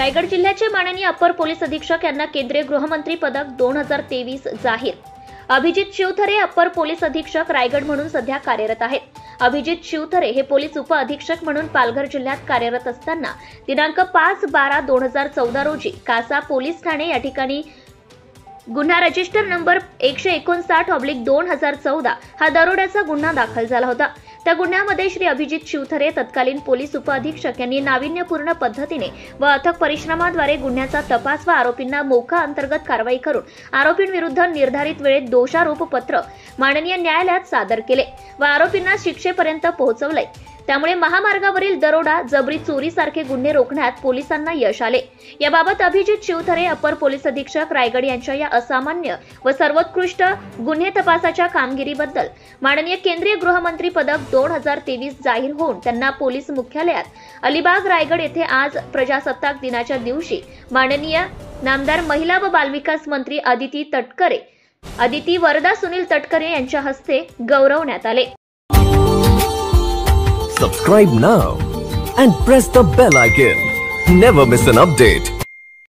रायगड जिल्ह्याचे माननीय अपर पोलीस अधीक्षक यांना केंद्रीय गृहमंत्री पदक 2023 जाहीर। अभिजित शिवथरे अपर पोलीस अधीक्षक रायगड म्हणून सध्या कार्यरत आहेत। अभिजित शिवथरे हे पोलीस उप अधीक्षक म्हणून पालघर जिल्ह्यात कार्यरत असताना दिनांक 5/12/2014 रोजी कासा पोलीस ठाणे या ठिकाणी गुन्हा रजिस्टर नंबर 159/2014 हा दरोड्याचा गुन्हा दाखल झाला होता। त्या गुन्ह्यामध्ये श्री अभिजित शिवथरे तत्कालीन पोलीस उप अधीक्षक यांनी नाविन्यपूर्ण पद्धतीने व अथक परिश्रमाद्वारे गुन्ह्याचा तपास व आरोपींना मोका अंतर्गत कारवाई करून आरोपींविरुद्ध निर्धारित वेळेत दोषारोप पत्र माननीय न्यायालयात सादर केले व आरोपींना शिक्षेपर्यंत पोहोचवले। त्यामुळे महामार्गावरील दरोडा, जबरी चोरी सारखे गुन्हे रोखण्यात पोलिसांना यश आले। याबाबत अभिजित शिवथरे अपर पोलीस अधीक्षक रायगड यांच्या या असामान्य व सर्वोत्कृष्ट गुन्हे तपासाच्या कामगिरीबद्दल माननीय केंद्रीय गृहमंत्री पदक 2023 जाहीर होऊन त्यांना पोलीस मुख्यालयात अलिबाग रायगड येथे आज प्रजासत्ताक दिनाच्या दिवशी माननीय नामदार महिला व बालविकास मंत्री अदिती वरदा सुनील तटकरे यांच्या हस्ते गौरवण्यात आले। Subscribe now and press the bell icon. Never miss an update.